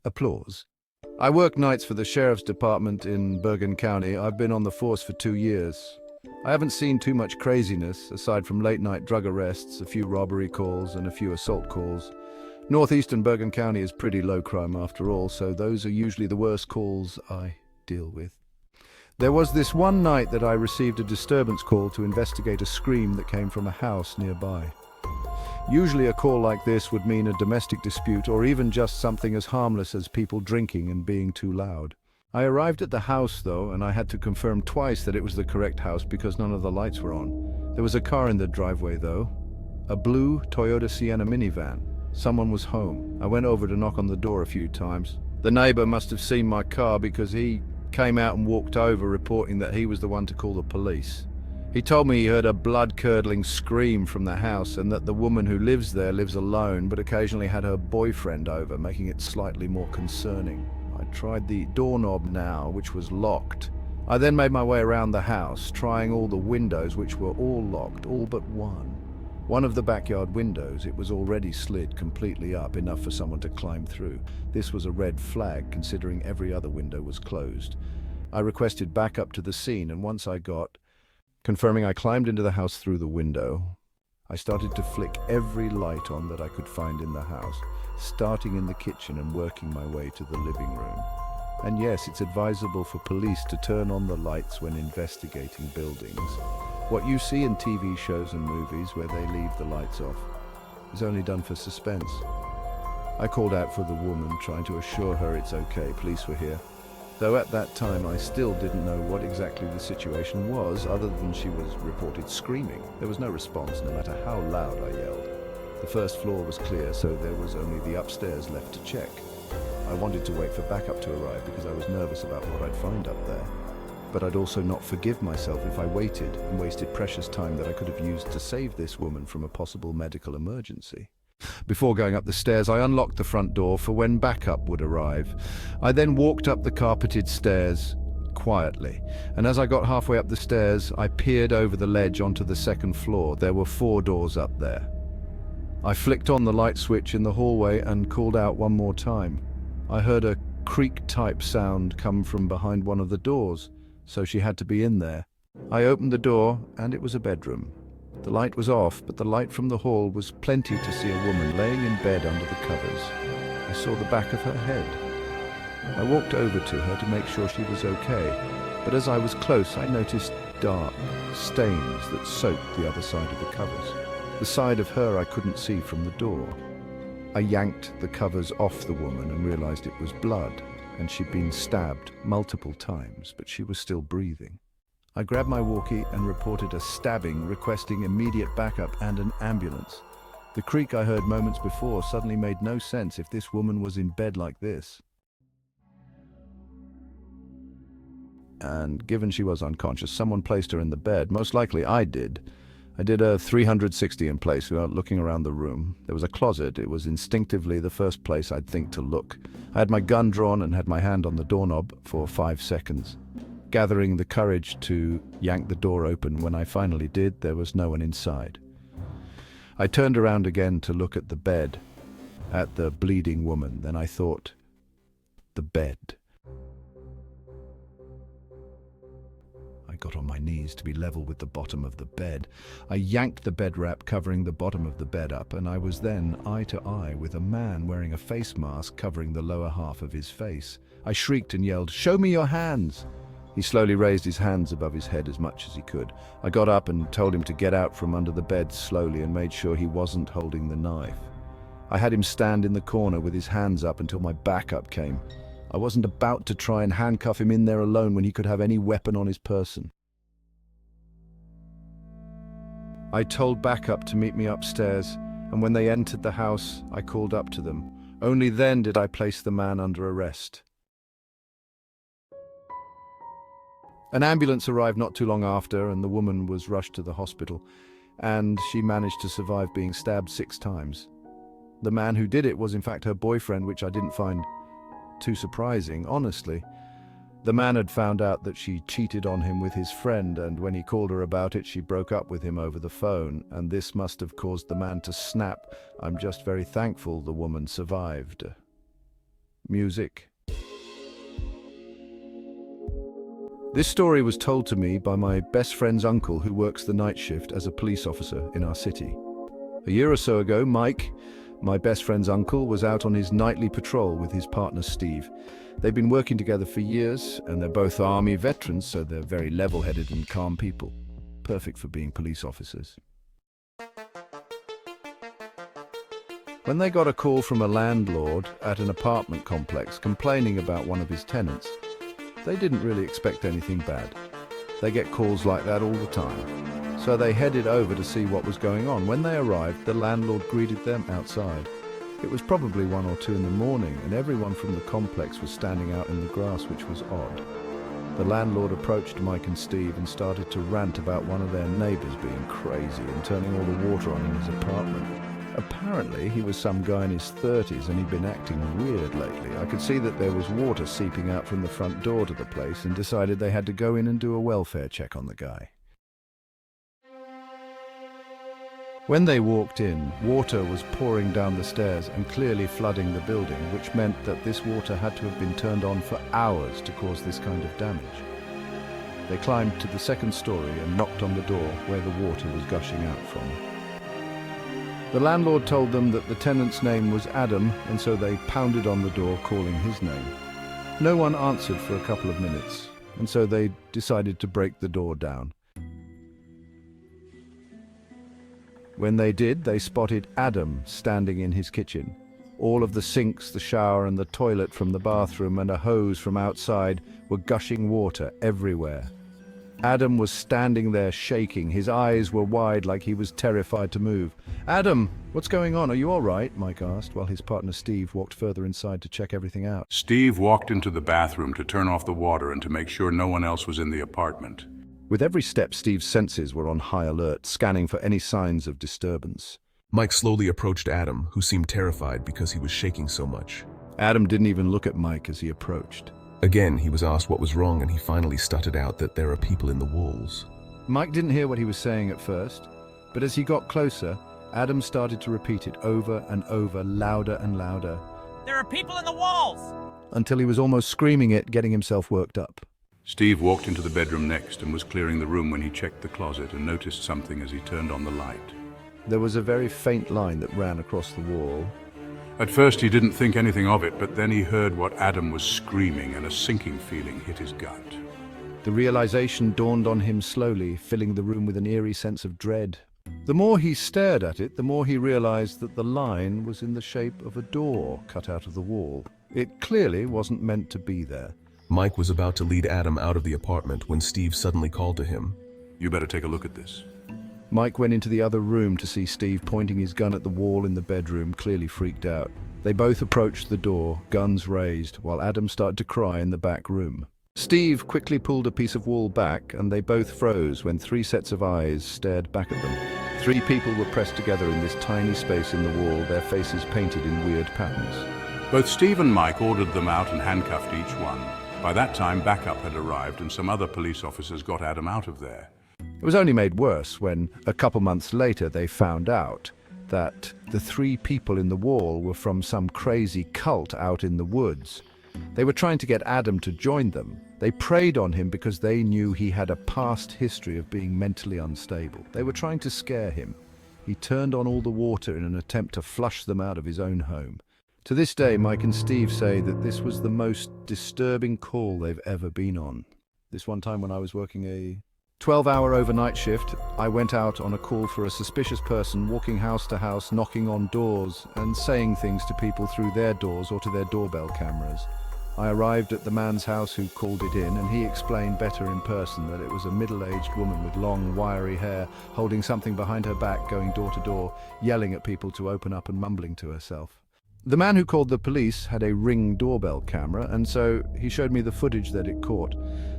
Applause. I work nights for the Sheriff's Department in Bergen County. I've been on the force for 2 years. I haven't seen too much craziness, aside from late-night drug arrests, a few robbery calls, and a few assault calls. Northeastern Bergen County is pretty low crime after all, so those are usually the worst calls I deal with. There was this one night that I received a disturbance call to investigate a scream that came from a house nearby. Usually a call like this would mean a domestic dispute or even just something as harmless as people drinking and being too loud. I arrived at the house though, and I had to confirm twice that it was the correct house because none of the lights were on. There was a car in the driveway though, a blue Toyota Sienna minivan. Someone was home. I went over to knock on the door a few times. The neighbor must have seen my car because he came out and walked over reporting that he was the one to call the police. He told me he heard a blood-curdling scream from the house and that the woman who lives there lives alone but occasionally had her boyfriend over, making it slightly more concerning. I tried the doorknob now, which was locked. I then made my way around the house, trying all the windows, which were all locked, all but one. One of the backyard windows, it was already slid completely up, enough for someone to climb through. This was a red flag, considering every other window was closed. I requested backup to the scene, and once I got confirming, I climbed into the house through the window. I started to flick every light on that I could find in the house, starting in the kitchen and working my way to the living room. And yes, it's advisable for police to turn on the lights when investigating buildings. What you see in TV shows and movies where they leave the lights off is only done for suspense. I called out for the woman, trying to assure her it's okay, police were here. Though at that time I still didn't know what exactly the situation was, other than she was reported screaming. There was no response, no matter how loud I yelled. The first floor was clear, so there was only the upstairs left to check. I wanted to wait for backup to arrive because I was nervous about what I'd find up there. But I'd also not forgive myself if I waited and wasted precious time that I could have used to save this woman from a possible medical emergency. Before going up the stairs, I unlocked the front door for when backup would arrive. I then walked up the carpeted stairs quietly, and as I got halfway up the stairs, I peered over the ledge onto the second floor. There were 4 doors up there. I flicked on the light switch in the hallway and called out one more time. I heard a creak-type sound come from behind one of the doors, so she had to be in there. I opened the door, and it was a bedroom. The light was off, but the light from the hall was plenty to see a woman laying in bed under the covers. I saw the back of her head. I walked over to her to make sure she was okay, but as I was close, I noticed dark stains that soaked the other side of the covers. The side of her I couldn't see from the door. I yanked the covers off the woman and realized it was blood, and she'd been stabbed multiple times, but she was still breathing. I grabbed my walkie and reported a stabbing, requesting immediate backup and an ambulance. The creak I heard moments before suddenly made no sense if this woman was in bed like this. And given she was unconscious, someone placed her in the bed. Most likely I did. I did a 360 in place without looking around the room. There was a closet. It was instinctively the first place I'd think to look. I had my gun drawn and had my hand on the doorknob for 5 seconds. Gathering the courage to yank the door open, when I finally did, there was no one inside. I turned around again to look at the bed, at the bleeding woman. Then I thought, the bed. I got on my knees to be level with the bottom of the bed. I yanked the bed wrap covering the bottom of the bed up, and I was then eye to eye with a man wearing a face mask covering the lower half of his face. I shrieked and yelled, "Show me your hands!" He slowly raised his hands above his head as much as he could. I got up and told him to get out from under the bed slowly and made sure he wasn't holding the knife. I had him stand in the corner with his hands up until my backup came. I wasn't about to try and handcuff him in there alone when he could have any weapon on his person. I told backup to meet me upstairs, and when they entered the house, I called up to them. Only then did I place the man under arrest. An ambulance arrived not too long after, and the woman was rushed to the hospital, and she managed to survive being stabbed 6 times. The man who did it was in fact her boyfriend, which I didn't find too surprising, honestly. The man had found out that she cheated on him with his friend, and when he called her about it, she broke up with him over the phone, and this must have caused the man to snap. I'm just very thankful the woman survived. music. This story was told to me by my best friend's uncle who works the night shift as a police officer in our city. A year or so ago, Mike, my best friend's uncle, was out on his nightly patrol with his partner Steve. They've been working together for years, and they're both Army veterans, so they're very level-headed and calm people. Perfect for being police officers. When they got a call from a landlord at an apartment complex complaining about one of his tenants, they didn't really expect anything bad. They get calls like that all the time. So they headed over to see what was going on. When they arrived, the landlord greeted them outside. It was probably 1 or 2 in the morning, and everyone from the complex was standing out in the grass, which was odd. The landlord approached Mike and Steve and started to rant about one of their neighbors being crazy and turning all the water on in his apartment. Apparently, he was some guy in his 30s and he'd been acting weird lately. I could see that there was water seeping out from the front door to the place and decided they had to go in and do a welfare check on the guy. When they walked in, water was pouring down the stairs and clearly flooding the building, which meant that this water had to have been turned on for hours to cause this kind of damage. They climbed to the 2nd story and knocked on the door where the water was gushing out from. The landlord told them that the tenant's name was Adam, and so they pounded on the door calling his name. No one answered for a couple of minutes, and so they decided to break the door down. When they did, they spotted Adam standing in his kitchen. All of the sinks, the shower and the toilet from the bathroom and a hose from outside were gushing water everywhere. Adam was standing there shaking. His eyes were wide like he was terrified to move. "Adam, what's going on? Are you all right?" Mike asked, while his partner Steve walked further inside to check everything out. Steve walked into the bathroom to turn off the water and to make sure no one else was in the apartment. With every step, Steve's senses were on high alert, scanning for any signs of disturbance. Mike slowly approached Adam, who seemed terrified because he was shaking so much. Adam didn't even look at Mike as he approached. Again, he was asked what was wrong, and he finally stuttered out that there are people in the walls. Mike didn't hear what he was saying at first, but as he got closer, Adam started to repeat it over and over, louder and louder. "There are people in the walls!" Until he was almost screaming it, getting himself worked up. Steve walked into the bedroom next and was clearing the room when he checked the closet and noticed something as he turned on the light. There was a very faint line that ran across the wall. At first he didn't think anything of it, but then he heard what Adam was screaming and a sinking feeling hit his gut. The realization dawned on him slowly, filling the room with an eerie sense of dread. The more he stared at it, the more he realized that the line was in the shape of a door cut out of the wall. It clearly wasn't meant to be there. Mike was about to lead Adam out of the apartment when Steve suddenly called to him. "You better take a look at this." Mike went into the other room to see Steve pointing his gun at the wall in the bedroom, clearly freaked out. They both approached the door, guns raised, while Adam started to cry in the back room. Steve quickly pulled a piece of wall back, and they both froze when 3 sets of eyes stared back at them. 3 people were pressed together in this tiny space in the wall, their faces painted in weird patterns. Both Steve and Mike ordered them out and handcuffed each one. By that time, backup had arrived and some other police officers got Adam out of there. It was only made worse when, a couple months later, they found out that the 3 people in the wall were from some crazy cult out in the woods. They were trying to get Adam to join them. They preyed on him because they knew he had a past history of being mentally unstable. They were trying to scare him. He turned on all the water in an attempt to flush them out of his own home. To this day, Mike and Steve say that this was the most disturbing call they've ever been on. This one time when I was working a 12-hour overnight shift, I went out on a call for a suspicious person, walking house to house, knocking on doors and saying things to people through their doors or to their doorbell cameras. I arrived at the man's house who called it in, and he explained better in person that it was a middle-aged woman with long, wiry hair, holding something behind her back, going door to door, yelling at people to open up and mumbling to herself. The man who called the police had a Ring doorbell camera, and so he showed me the footage that it caught.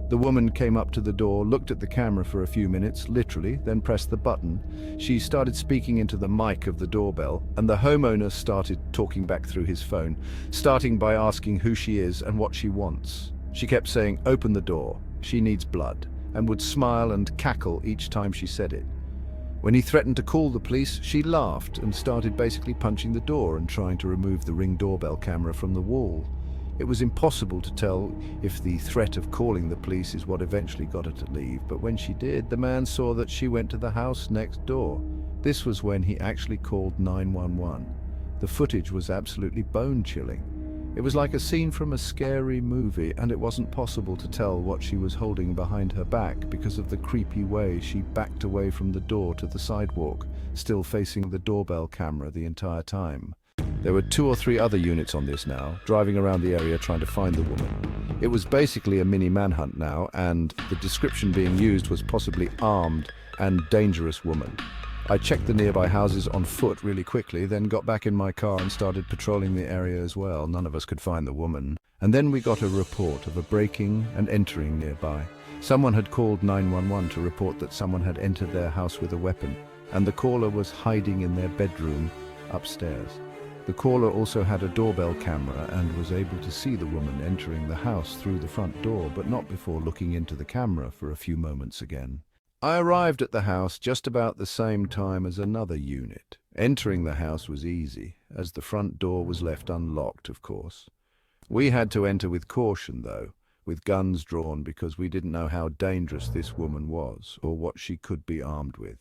The woman came up to the door, looked at the camera for a few minutes, literally, then pressed the button. She started speaking into the mic of the doorbell, and the homeowner started talking back through his phone, starting by asking who she is and what she wants. She kept saying, "Open the door, she needs blood," and would smile and cackle each time she said it. When he threatened to call the police, she laughed and started basically punching the door and trying to remove the Ring doorbell camera from the wall. It was impossible to tell if the threat of calling the police is what eventually got her to leave, but when she did, the man saw that she went to the house next door. This was when he actually called 911. The footage was absolutely bone-chilling. It was like a scene from a scary movie, and it wasn't possible to tell what she was holding behind her back because of the creepy way she backed away from the door to the sidewalk, still facing the doorbell camera the entire time. There were 2 or 3 other units on this now, driving around the area trying to find the woman. It was basically a mini manhunt now, and the description being used was possibly armed and dangerous woman. I checked the nearby houses on foot really quickly, then got back in my car and started patrolling the area as well. None of us could find the woman. And then we got a report of a breaking and entering nearby. Someone had called 911 to report that someone had entered their house with a weapon, and the caller was hiding in their bedroom upstairs. The caller also had a doorbell camera and was able to see the woman entering the house through the front door, but not before looking into the camera for a few moments again. I arrived at the house just about the same time as another unit. Entering the house was easy, as the front door was left unlocked, of course. We had to enter with caution, though, with guns drawn, because we didn't know how dangerous this woman was, or what she could be armed with.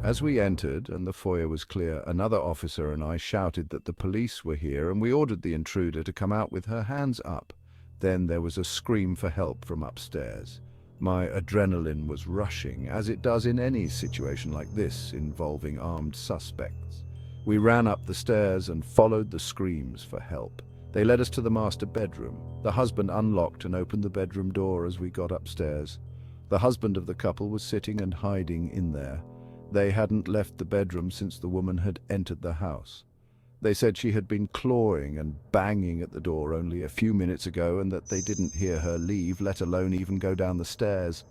As we entered and the foyer was clear, another officer and I shouted that the police were here, and we ordered the intruder to come out with her hands up. Then there was a scream for help from upstairs. My adrenaline was rushing, as it does in any situation like this involving armed suspects. We ran up the stairs and followed the screams for help. They led us to the master bedroom. The husband unlocked and opened the bedroom door as we got upstairs. The husband of the couple was sitting and hiding in there. They hadn't left the bedroom since the woman had entered the house. They said she had been clawing and banging at the door only a few minutes ago, and that they didn't hear her leave, let alone even go down the stairs.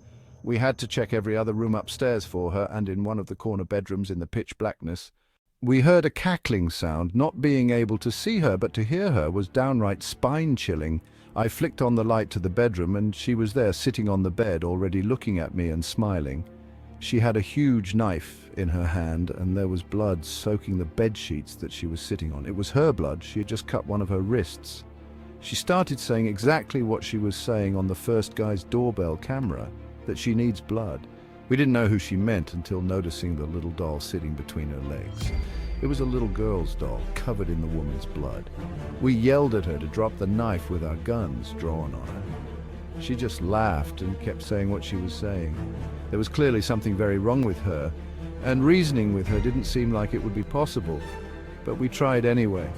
We had to check every other room upstairs for her, and in one of the corner bedrooms in the pitch blackness, we heard a cackling sound. Not being able to see her but to hear her was downright spine-chilling. I flicked on the light to the bedroom, and she was there sitting on the bed, already looking at me and smiling. She had a huge knife in her hand, and there was blood soaking the bed sheets that she was sitting on. It was her blood. She had just cut one of her wrists. She started saying exactly what she was saying on the first guy's doorbell camera, that she needs blood. We didn't know who she meant until noticing the little doll sitting between her legs. It was a little girl's doll, covered in the woman's blood. We yelled at her to drop the knife with our guns drawn on her. She just laughed and kept saying what she was saying. There was clearly something very wrong with her, and reasoning with her didn't seem like it would be possible, but we tried anyway.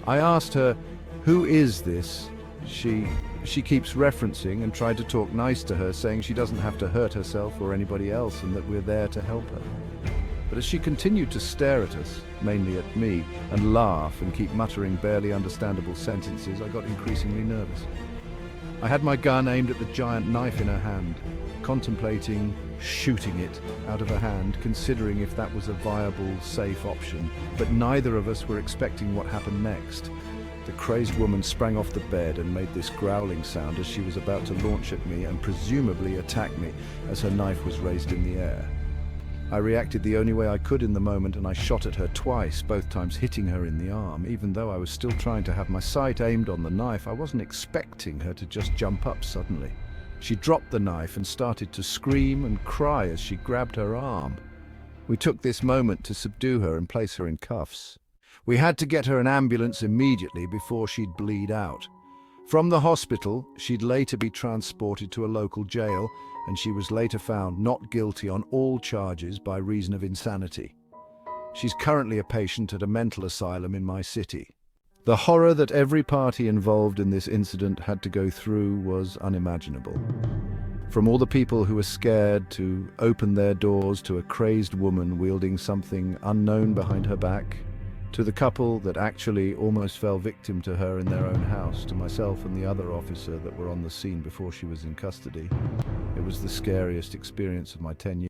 I asked her, "Who is this?" She keeps referencing, and tried to talk nice to her, saying she doesn't have to hurt herself or anybody else and that we're there to help her. But as she continued to stare at us, mainly at me, and laugh and keep muttering barely understandable sentences, I got increasingly nervous. I had my gun aimed at the giant knife in her hand, contemplating shooting it out of her hand, considering if that was a viable, safe option, but neither of us were expecting what happened next. The crazed woman sprang off the bed and made this growling sound as she was about to launch at me and presumably attack me, as her knife was raised in the air. I reacted the only way I could in the moment, and I shot at her twice, both times hitting her in the arm. Even though I was still trying to have my sight aimed on the knife, I wasn't expecting her to just jump up suddenly. She dropped the knife and started to scream and cry as she grabbed her arm. We took this moment to subdue her and place her in cuffs. We had to get her an ambulance immediately before she'd bleed out. From the hospital, she'd later be transported to a local jail, and she was later found not guilty on all charges by reason of insanity. She's currently a patient at a mental asylum in my city. The horror that every party involved in this incident had to go through was unimaginable. From all the people who were scared to open their doors to a crazed woman wielding something unknown behind her back, to the couple that actually almost fell victim to her in their own house, to myself and the other officer that were on the scene before she was in custody. It was the scariest experience of my 10 years.